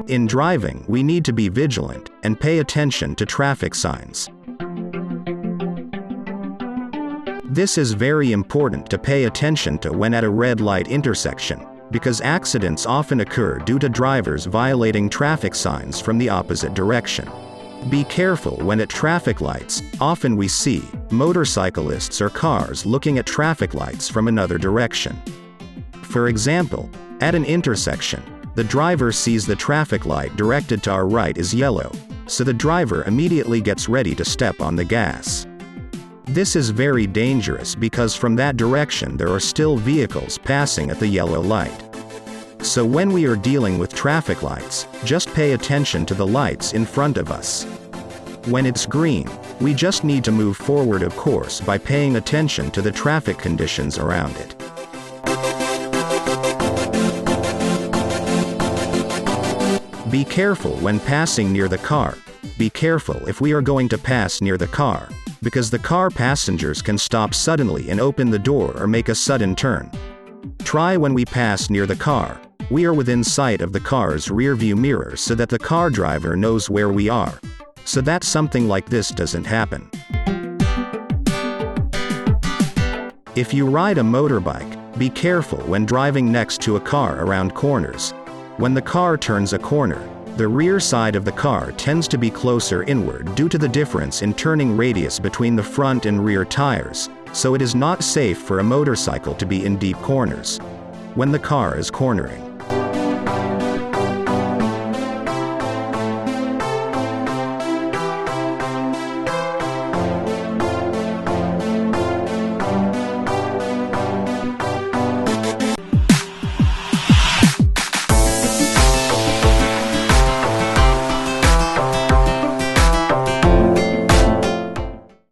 In driving, we need to be vigilant and pay attention to traffic signs. This is very important to pay attention to when at a red light intersection, because accidents often occur due to drivers violating traffic signs from the opposite direction. Be careful when at traffic lights. Often we see motorcyclists or cars looking at traffic lights from another direction. For example, at an intersection, the driver sees the traffic light directed to our right is yellow, so the driver immediately gets ready to step on the gas. This is very dangerous because from that direction there are still vehicles passing at the yellow light. So when we are dealing with traffic lights, just pay attention to the lights in front of us. When it's green, we just need to move forward, of course, by paying attention to the traffic conditions around it. Be careful when passing near the car. Be careful if we are going to pass near the car, because the car passengers can stop suddenly and open the door or make a sudden turn. Try when we pass near the car, we are within sight of the car's rear-view mirror so that the car driver knows where we are, so that something like this doesn't happen. If you ride a motorbike, be careful when driving next to a car around corners. When the car turns a corner, the rear side of the car tends to be closer inward due to the difference in turning radius between the front and rear tires, so it is not safe for a motorcycle to be in deep corners when the car is cornering.